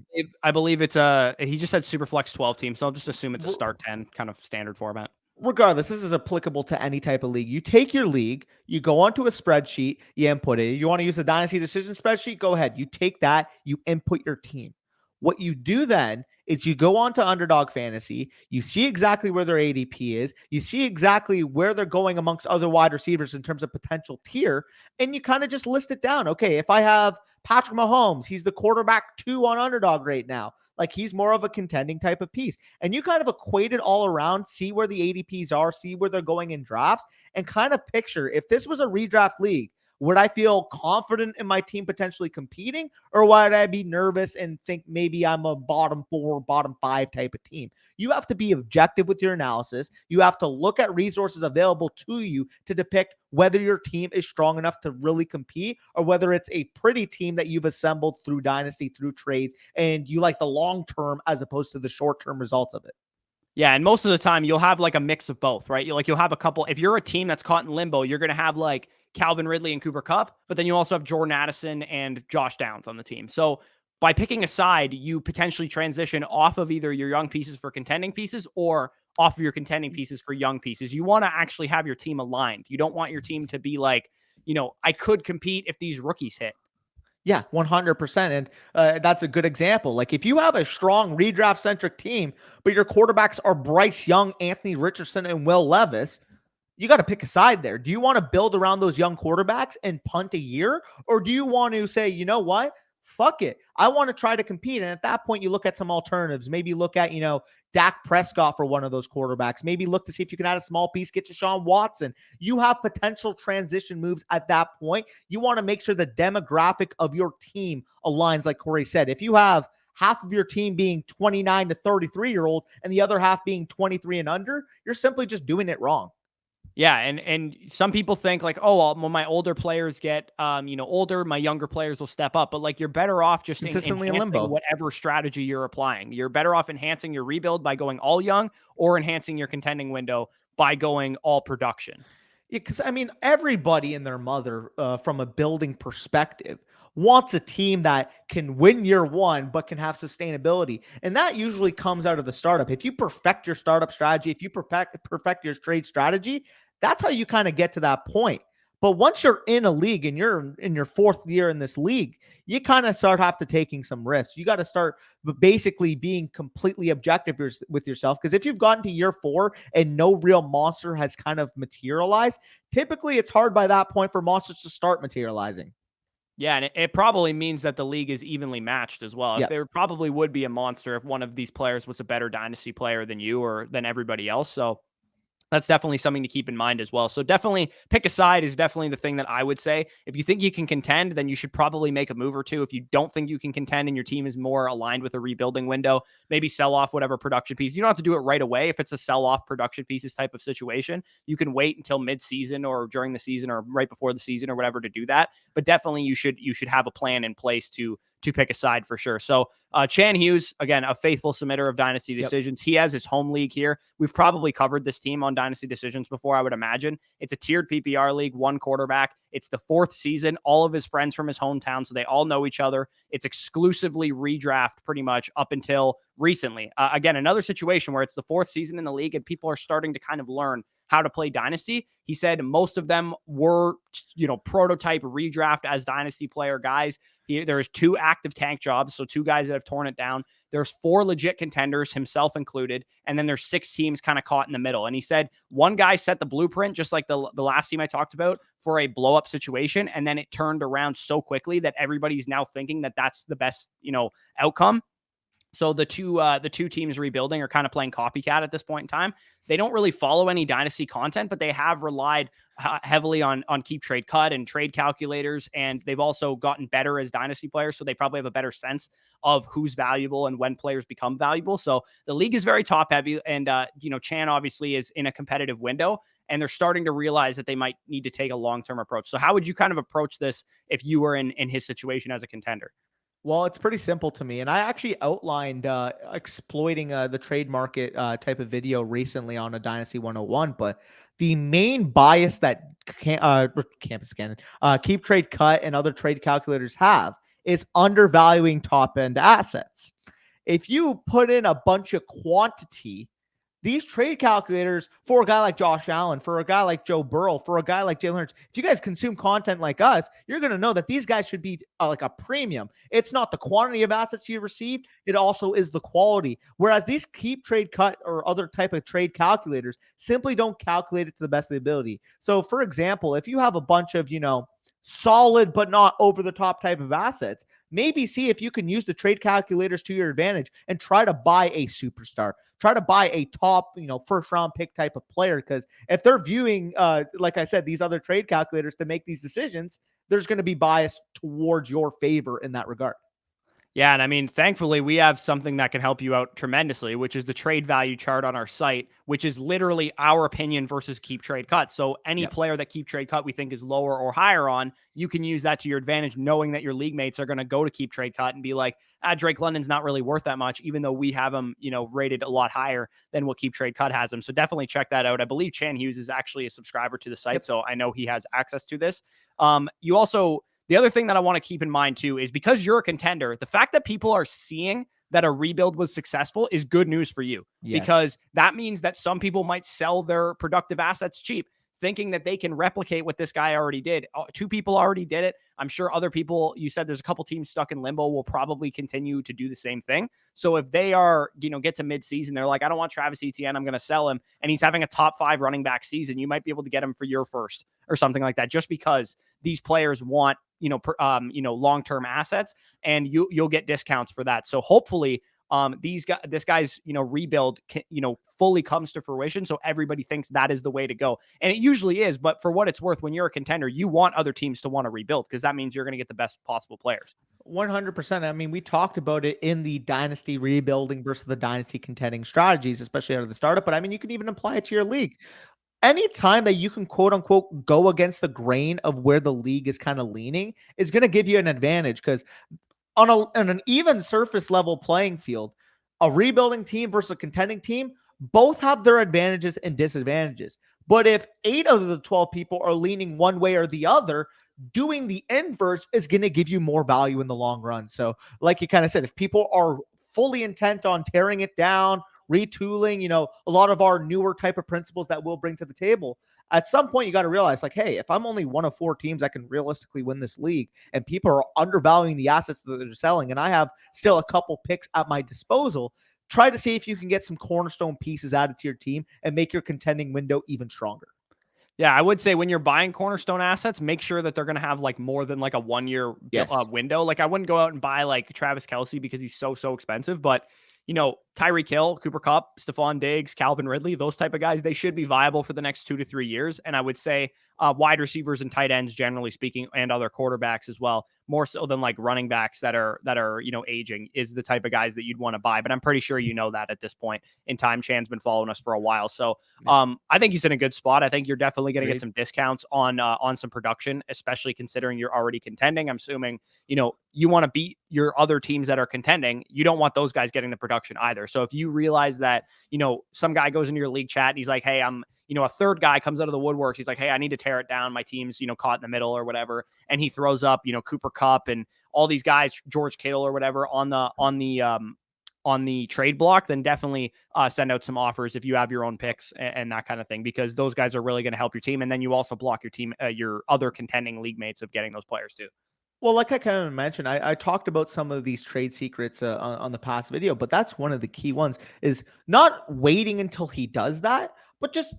believe it's he just said Superflex 12 team, so I'll just assume it's a start 10 kind of standard format. Regardless, this is applicable to any type of league. You take your league, you go onto a spreadsheet, you input it. You want to use the Dynasty decision spreadsheet? Go ahead. You take that, you input your team. What you do then is you go on to Underdog Fantasy, you see exactly where their ADP is, you see exactly where they're going amongst other wide receivers in terms of potential tier, and you kind of just list it down. Okay, if I have Patrick Mahomes, he's the quarterback 2 on Underdog right now. Like, he's more of a contending type of piece. And you kind of equate it all around, see where the ADPs are, see where they're going in drafts, and kind of picture, if this was a redraft league, would I feel confident in my team potentially competing, or would I be nervous and think maybe I'm a bottom 4, bottom 5 type of team? You have to be objective with your analysis. You have to look at resources available to you to depict whether your team is strong enough to really compete, or whether it's a pretty team that you've assembled through Dynasty, through trades, and you like the long term as opposed to the short term results of it. Yeah, and most of the time you'll have like a mix of both, right? You'll have a couple. If you're a team that's caught in limbo, you're going to have like Calvin Ridley and Cooper Kupp, but then you also have Jordan Addison and Josh Downs on the team. So by picking a side, you potentially transition off of either your young pieces for contending pieces or off of your contending pieces for young pieces. You want to actually have your team aligned. You don't want your team to be like, I could compete if these rookies hit. Yeah, 100%. And that's a good example. Like, if you have a strong redraft-centric team, but your quarterbacks are Bryce Young, Anthony Richardson, and Will Levis, you got to pick a side there. Do you want to build around those young quarterbacks and punt a year? Or do you want to say, you know what? Fuck it. I want to try to compete. And at that point, you look at some alternatives. Maybe look at, Dak Prescott for one of those quarterbacks. Maybe look to see if you can add a small piece, get Deshaun Watson. You have potential transition moves at that point. You want to make sure the demographic of your team aligns, like Corey said. If you have half of your team being 29 to 33-year-olds and the other half being 23 and under, you're simply just doing it wrong. Yeah, and some people think like, oh, well, when my older players get older, my younger players will step up. But like, you're better off just consistently in limbo. Whatever strategy you're applying. You're better off enhancing your rebuild by going all young, or enhancing your contending window by going all production. Yeah, because everybody and their mother, from a building perspective, wants a team that can win year one, but can have sustainability. And that usually comes out of the startup. If you perfect your startup strategy, if you perfect your trade strategy, that's how you kind of get to that point. But once you're in a league and you're in your 4th year in this league, you kind of start have to taking some risks. You got to start basically being completely objective with yourself. Because if you've gotten to year 4 and no real monster has kind of materialized, typically it's hard by that point for monsters to start materializing. Yeah, and it probably means that the league is evenly matched as well. If Yep. there probably would be a monster if one of these players was a better dynasty player than you or than everybody else. So that's definitely something to keep in mind as well. So definitely pick a side is definitely the thing that I would say. If you think you can contend, then you should probably make a move or two. If you don't think you can contend and your team is more aligned with a rebuilding window, maybe sell off whatever production piece. You don't have to do it right away. If it's a sell off production pieces type of situation, you can wait until mid-season or during the season or right before the season or whatever to do that. But definitely you should have a plan in place to pick a side for sure. So Chan Hughes, again, a faithful submitter of Dynasty Yep. Decisions. He has his home league here. We've probably covered this team on Dynasty Decisions before, I would imagine. It's a tiered PPR league, one quarterback. It's the 4th season. All of his friends from his hometown, so they all know each other. It's exclusively redraft pretty much up until recently. Again, another situation where it's the 4th season in the league and people are starting to kind of learn how to play Dynasty. He said most of them were, prototype redraft as Dynasty player guys. There's 2 active tank jobs, so 2 guys that have torn it down. There's 4 legit contenders, himself included, and then there's 6 teams kind of caught in the middle. And he said one guy set the blueprint, just like the last team I talked about, for a blow-up situation, and then it turned around so quickly that everybody's now thinking that that's the best, outcome. So the two teams rebuilding are kind of playing copycat at this point in time. They don't really follow any dynasty content, but they have relied heavily on keep trade cut and trade calculators, and they've also gotten better as dynasty players. So they probably have a better sense of who's valuable and when players become valuable. So the league is very top heavy, and Chan obviously is in a competitive window, and they're starting to realize that they might need to take a long-term approach. So how would you kind of approach this if you were in his situation as a contender? Well, it's pretty simple to me. And I actually outlined exploiting the trade market type of video recently on a Dynasty 101. But the main bias that Campus Scanning, Keep Trade Cut, and other trade calculators have is undervaluing top end assets. If you put in a bunch of quantity, these trade calculators for a guy like Josh Allen, for a guy like Joe Burrow, for a guy like Jalen Hurts, if you guys consume content like us, you're going to know that these guys should be like a premium. It's not the quantity of assets you received. It also is the quality. Whereas these keep trade cut or other type of trade calculators simply don't calculate it to the best of the ability. So for example, if you have a bunch of, solid but not over the top type of assets, maybe see if you can use the trade calculators to your advantage and try to buy a superstar, try to buy a top, first round pick type of player. Because if they're viewing, like I said, these other trade calculators to make these decisions, there's going to be bias towards your favor in that regard. Yeah, and I mean, thankfully, we have something that can help you out tremendously, which is the trade value chart on our site, which is literally our opinion versus keep trade cut. So any player that keep trade cut we think is lower or higher on, you can use that to your advantage, knowing that your league mates are going to go to keep trade cut and be like, Drake London's not really worth that much, even though we have him, rated a lot higher than what keep trade cut has him. So definitely check that out. I believe Chan Hughes is actually a subscriber to the site, so I know he has access to this. You also... The other thing that I want to keep in mind too is because you're a contender, the fact that people are seeing that a rebuild was successful is good news for you, because that means that some people might sell their productive assets cheap, thinking that they can replicate what this guy already did. 2 people already did it. I'm sure other people, you said there's a couple teams stuck in limbo, will probably continue to do the same thing. So if they are, get to midseason, they're like, I don't want Travis Etienne, I'm going to sell him, and he's having a top 5 running back season, you might be able to get him for your first or something like that, just because these players want, long-term assets, and you'll get discounts for that. So hopefully this guy's, rebuild, fully comes to fruition. So everybody thinks that is the way to go. And it usually is, but for what it's worth, when you're a contender, you want other teams to want to rebuild, because that means you're going to get the best possible players. 100%. I mean, we talked about it in the dynasty rebuilding versus the dynasty contending strategies, especially out of the startup. But I mean, you can even apply it to your league. Anytime that you can quote unquote go against the grain of where the league is kind of leaning is going to give you an advantage, because on an even surface level playing field, a rebuilding team versus a contending team both have their advantages and disadvantages. But if 8 of the 12 people are leaning one way or the other, doing the inverse is going to give you more value in the long run. So like you kind of said, if people are fully intent on tearing it down, retooling, a lot of our newer type of principles that we'll bring to the table, at some point you got to realize, like, hey, if I'm only one of 4 teams that can realistically win this league, and people are undervaluing the assets that they're selling, and I have still a couple picks at my disposal, try to see if you can get some cornerstone pieces added to your team and make your contending window even stronger. Yeah, I would say when you're buying cornerstone assets, make sure that they're going to have like more than like a 1 year Yes. window. Like I wouldn't go out and buy like Travis Kelsey because he's so expensive. But Tyreek Hill, Cooper Kupp, Stephon Diggs, Calvin Ridley, those type of guys, they should be viable for the next 2 to 3 years. And I would say wide receivers and tight ends, generally speaking, and other quarterbacks as well, more so than like running backs that are aging, is the type of guys that you'd want to buy. But I'm pretty sure you know that at this point in time. Chan's been following us for a while, so I think he's in a good spot. I think you're definitely going to get some discounts on some production, especially considering you're already contending. I'm assuming you want to beat your other teams that are contending. You don't want those guys getting the production either. So if you realize that some guy goes into your league chat and he's like, hey, I'm a third guy comes out of the woodworks. He's like, hey, I need to tear it down. My team's caught in the middle or whatever, and he throws up Cooper Kupp and all these guys, George Kittle or whatever, on the trade block, then definitely send out some offers if you have your own picks and that kind of thing, because those guys are really going to help your team. And then you also block your team, your other contending league mates, of getting those players too. Well, like I kind of mentioned, I talked about some of these trade secrets on the past video, but that's one of the key ones, is not waiting until he does that, but just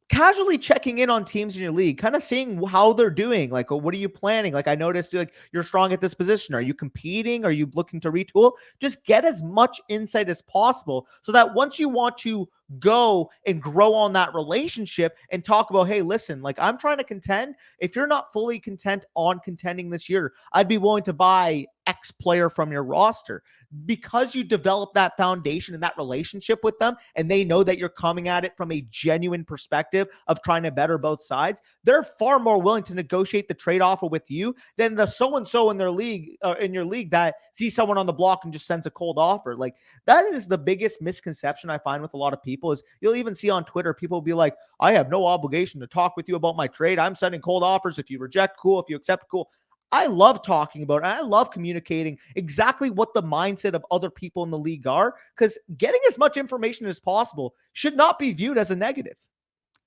casually checking in on teams in your league, kind of seeing how they're doing. Like, what are you planning? Like, I noticed like you're strong at this position. Are you competing? Are you looking to retool? Just get as much insight as possible so that once you want to go and grow on that relationship and talk about, hey, listen, like I'm trying to contend. If you're not fully content on contending this year, I'd be willing to buy X player from your roster, because you develop that foundation and that relationship with them, and they know that you're coming at it from a genuine perspective of trying to better both sides. They're far more willing to negotiate the trade offer with you than the so-and-so in their league, in your league, that sees someone on the block and just sends a cold offer. Like, that is the biggest misconception I find with a lot of people. Is you'll even see on Twitter, people will be like, I have no obligation to talk with you about my trade. I'm sending cold offers. If you reject, cool. If you accept, cool. I love talking about it. I love communicating exactly what the mindset of other people in the league are, because getting as much information as possible should not be viewed as a negative.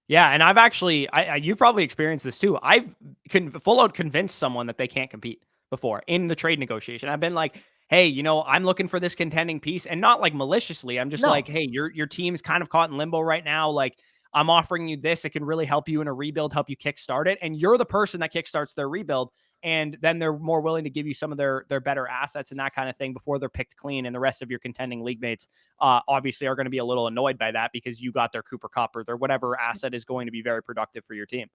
Yeah, and I've actually, you've probably experienced this too. I've full out convinced someone that they can't compete before in the trade negotiation. I've been like, hey, I'm looking for this contending piece, and not like maliciously. I'm just like, hey, your team's kind of caught in limbo right now. Like, I'm offering you this. It can really help you in a rebuild, help you kickstart it. And you're the person that kickstarts their rebuild. And then they're more willing to give you some of their better assets and that kind of thing before they're picked clean. And the rest of your contending league mates obviously are going to be a little annoyed by that, because you got their Cooper Kupp or their whatever asset is going to be very productive for your team.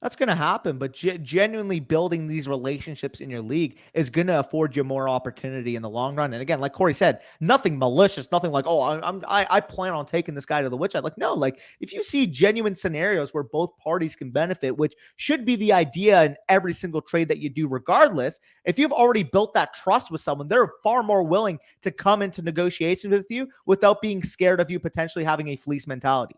That's going to happen, but genuinely building these relationships in your league is going to afford you more opportunity in the long run. And again, like Corey said, nothing malicious, nothing like, oh, I plan on taking this guy to the witch. Like, no, like if you see genuine scenarios where both parties can benefit, which should be the idea in every single trade that you do, regardless, if you've already built that trust with someone, they're far more willing to come into negotiations with you without being scared of you potentially having a fleece mentality.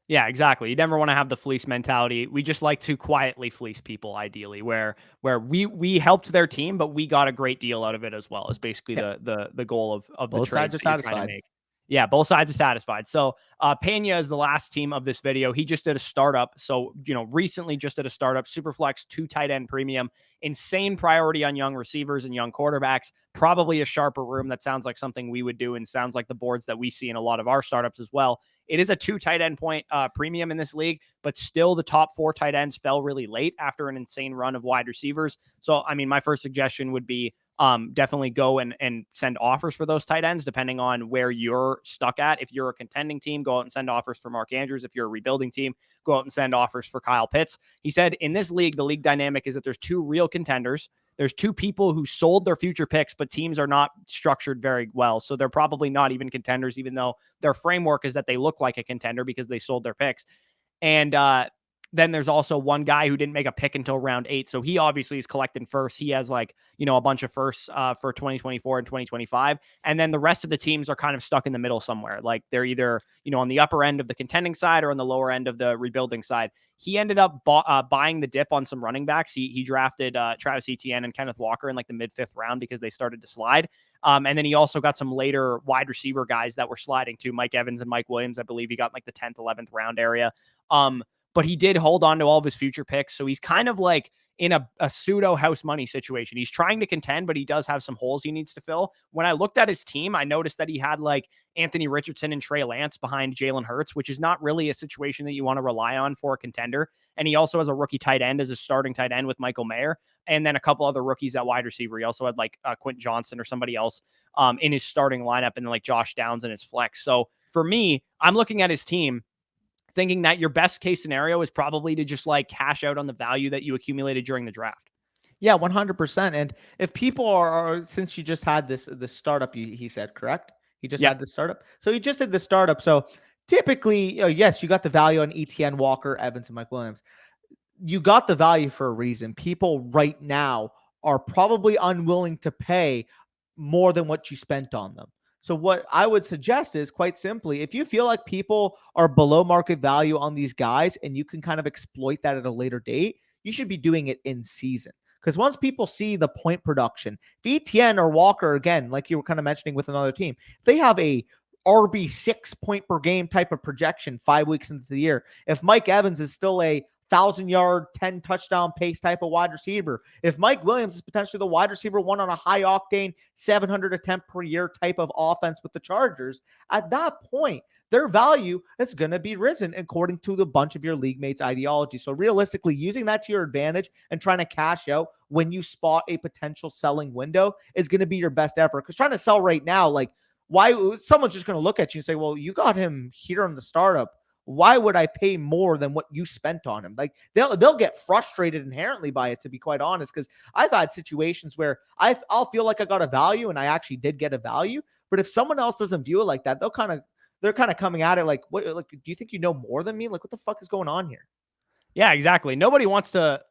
Yeah, exactly. You never want to have the fleece mentality. We just like to quietly fleece people, ideally, where we helped their team, but we got a great deal out of it as well. Is basically the goal of the Both trades sides are that you're trying to satisfied. make. Yeah, both sides are satisfied. So Panya is the last team of this video. He just did a startup. So, recently just did a startup, Superflex 2 tight end premium, insane priority on young receivers and young quarterbacks, probably a sharper room. That sounds like something we would do, and sounds like the boards that we see in a lot of our startups as well. It is a 2 tight end point premium in this league, but still the top 4 tight ends fell really late after an insane run of wide receivers. So, I mean, my first suggestion would be definitely go and send offers for those tight ends, depending on where you're stuck at. If you're a contending team, go out and send offers for Mark Andrews. If you're a rebuilding team, go out and send offers for Kyle Pitts. He said in this league, the league dynamic is that there's 2 real contenders. There's 2 people who sold their future picks, but teams are not structured very well. So they're probably not even contenders, even though their framework is that they look like a contender because they sold their picks. And then there's also one guy who didn't make a pick until round 8. So he obviously is collecting first. He has a bunch of firsts for 2024 and 2025. And then the rest of the teams are kind of stuck in the middle somewhere. Like they're either, on the upper end of the contending side or on the lower end of the rebuilding side. He ended up buying the dip on some running backs. He drafted Travis Etienne and Kenneth Walker in like the mid-5th round because they started to slide. And then he also got some later wide receiver guys that were sliding too. Mike Evans and Mike Williams, I believe he got like the 10th, 11th round area. but he did hold on to all of his future picks. So he's kind of like in a pseudo house money situation. He's trying to contend, but he does have some holes he needs to fill. When I looked at his team, I noticed that he had like Anthony Richardson and Trey Lance behind Jalen Hurts, which is not really a situation that you want to rely on for a contender. And he also has a rookie tight end as a starting tight end with Michael Mayer, and then a couple other rookies at wide receiver. He also had like Quentin Johnson or somebody else in his starting lineup, and then like Josh Downs in his flex. So for me, I'm looking at his team thinking that your best case scenario is probably to just like cash out on the value that you accumulated during the draft. Yeah, 100%. And if people are since you just had this startup, he said, correct? He just had the startup. So he just did the startup. So typically, yes, you got the value on ETN, Walker, Evans, and Mike Williams. You got the value for a reason. People right now are probably unwilling to pay more than what you spent on them. So what I would suggest is quite simply, if you feel like people are below market value on these guys and you can kind of exploit that at a later date, you should be doing it in season. Because once people see the point production, if ETN or Walker, again, like you were kind of mentioning with another team, if they have a RB 6 point per game type of projection 5 weeks into the year, if Mike Evans is still a 1,000-yard, 10 touchdown pace type of wide receiver, if Mike Williams is potentially the wide receiver one on a high octane 700 attempt per year type of offense with the Chargers, at that point, their value is going to be risen according to the bunch of your league mates' ideology. So realistically, using that to your advantage and trying to cash out when you spot a potential selling window is going to be your best effort. Because trying to sell right now, like, why someone's just going to look at you and say, well, you got him here on the startup. Why would I pay more than what you spent on him? Like they'll get frustrated inherently by it, to be quite honest, because I've had situations where I'll feel like I got a value and I actually did get a value. But if someone else doesn't view it like that, they're kind of coming at it like, what, like, do you think you know more than me? Like, what the fuck is going on here? Yeah, exactly. Nobody wants to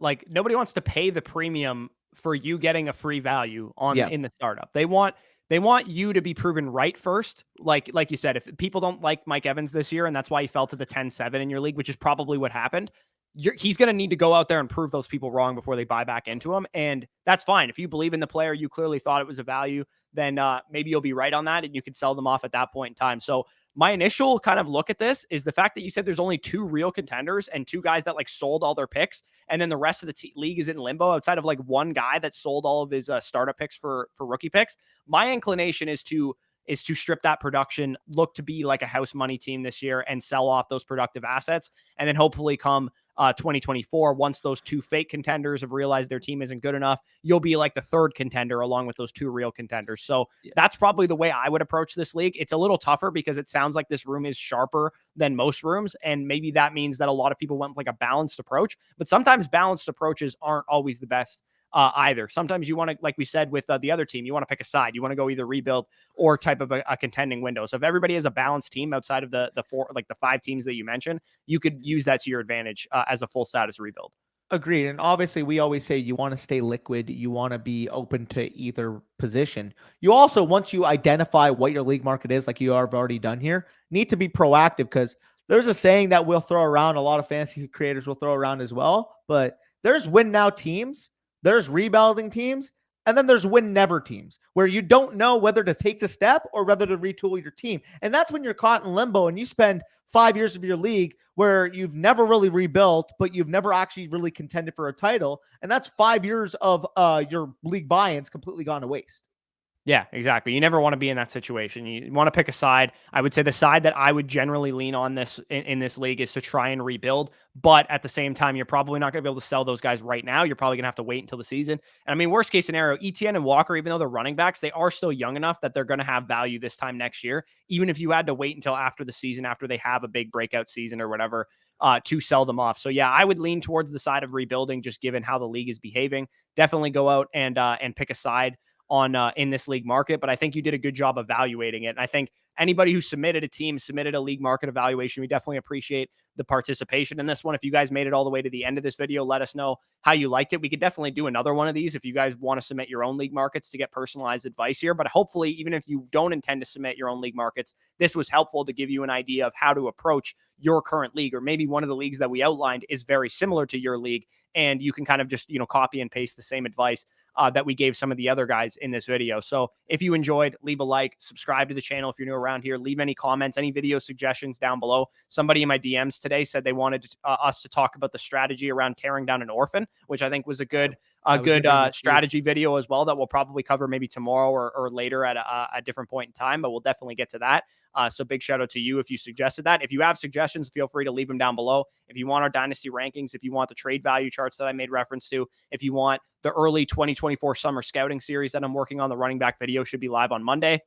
pay the premium for you getting a free value in the startup. They want you to be proven right first. Like you said, if people don't like Mike Evans this year, and that's why he fell to the 10-7 in your league, which is probably what happened, he's going to need to go out there and prove those people wrong before they buy back into him. And that's fine. If you believe in the player, you clearly thought it was a value, then maybe you'll be right on that and you can sell them off at that point in time. So my initial kind of look at this is the fact that you said there's only 2 real contenders and 2 guys that like sold all their picks. And then the rest of the league is in limbo outside of like one guy that sold all of his startup picks for rookie picks. My inclination is to strip that production, look to be like a house money team this year and sell off those productive assets. And then hopefully come 2024, once those 2 fake contenders have realized their team isn't good enough, you'll be like the 3rd contender along with those 2 real contenders. So that's probably the way I would approach this league. It's a little tougher because it sounds like this room is sharper than most rooms. And maybe that means that a lot of people went with like a balanced approach, but sometimes balanced approaches aren't always the best either. Sometimes you want to, like we said with the other team, you want to pick a side. You want to go either rebuild or type of a contending window. So if everybody has a balanced team outside of the 5 teams that you mentioned, you could use that to your advantage as a full status rebuild. Agreed. And obviously, we always say you want to stay liquid. You want to be open to either position. You also, once you identify what your league market is, like you have already done here, need to be proactive, because there's a saying that we'll throw around, a lot of fantasy creators will throw around as well, but there's win now teams, there's rebuilding teams, and then there's win never teams where you don't know whether to take the step or whether to retool your team. And that's when you're caught in limbo and you spend 5 years of your league where you've never really rebuilt, but you've never actually really contended for a title. And that's 5 years of your league buy-ins completely gone to waste. Yeah, exactly. You never want to be in that situation. You want to pick a side. I would say the side that I would generally lean on this in this league is to try and rebuild. But at the same time, you're probably not going to be able to sell those guys right now. You're probably going to have to wait until the season. And I mean, worst case scenario, ETN and Walker, even though they're running backs, they are still young enough that they're going to have value this time next year, even if you had to wait until after the season, after they have a big breakout season or whatever, to sell them off. So yeah, I would lean towards the side of rebuilding, just given how the league is behaving. Definitely go out and pick a side on in this league market, but I think you did a good job evaluating it. And I think anybody who submitted a league market evaluation, we definitely appreciate the participation in this one. If you guys made it all the way to the end of this video, let us know how you liked it. We could definitely do another one of these if you guys want to submit your own league markets to get personalized advice here. But hopefully, even if you don't intend to submit your own league markets, this was helpful to give you an idea of how to approach your current league, or maybe one of the leagues that we outlined is very similar to your league, and you can kind of just, copy and paste the same advice that we gave some of the other guys in this video. So if you enjoyed, leave a like, subscribe to the channel if you're new around here, leave any comments, any video suggestions down below. Somebody in my DMs today said they wanted us to talk about the strategy around tearing down an orphan, which I think was a good strategy video as well that we'll probably cover maybe tomorrow or later at a different point in time, but we'll definitely get to that. So big shout out to you if you suggested that. If you have suggestions, feel free to leave them down below. If you want our dynasty rankings, if you want the trade value charts that I made reference to, if you want the early 2024 summer scouting series that I'm working on, the running back video should be live on Monday.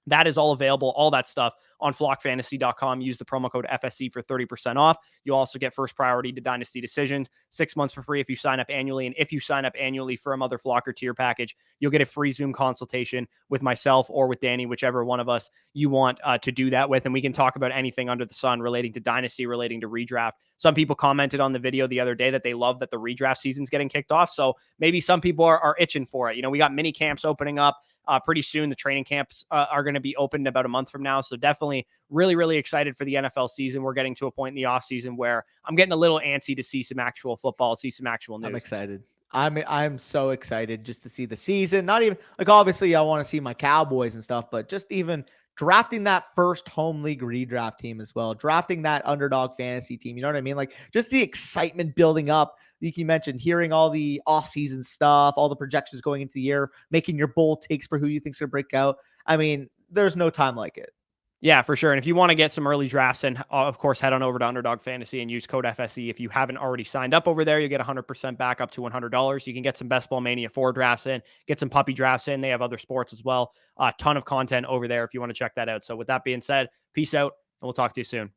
That is all available, all that stuff on flockfantasy.com. Use the promo code FSC for 30% off. You'll also get first priority to Dynasty decisions, 6 months for free if you sign up annually. And if you sign up annually for a Mother Flocker tier package, you'll get a free Zoom consultation with myself or with Danny, whichever one of us you want to do that with. And we can talk about anything under the sun relating to Dynasty, relating to redraft. Some people commented on the video the other day that they love that the redraft season's getting kicked off. So maybe some people are itching for it. You know, we got mini camps opening up. Pretty soon. The training camps are going to be open about a month from now. So definitely really, really excited for the NFL season. We're getting to a point in the off season where I'm getting a little antsy to see some actual football, see some actual news. I'm excited. I'm so excited just to see the season. Not even like, obviously I want to see my Cowboys and stuff, but just even drafting that first home league redraft team as well, drafting that underdog fantasy team. You know what I mean? Like just the excitement building up. You mentioned hearing all the offseason stuff, all the projections going into the year, making your bold takes for who you think's going to break out. I mean, there's no time like it. Yeah, for sure. And if you want to get some early drafts in, of course, head on over to Underdog Fantasy and use code FSE. If you haven't already signed up over there, you get 100% back up to $100. You can get some Best Ball Mania 4 drafts in, get some puppy drafts in. They have other sports as well. A ton of content over there if you want to check that out. So with that being said, peace out, and we'll talk to you soon.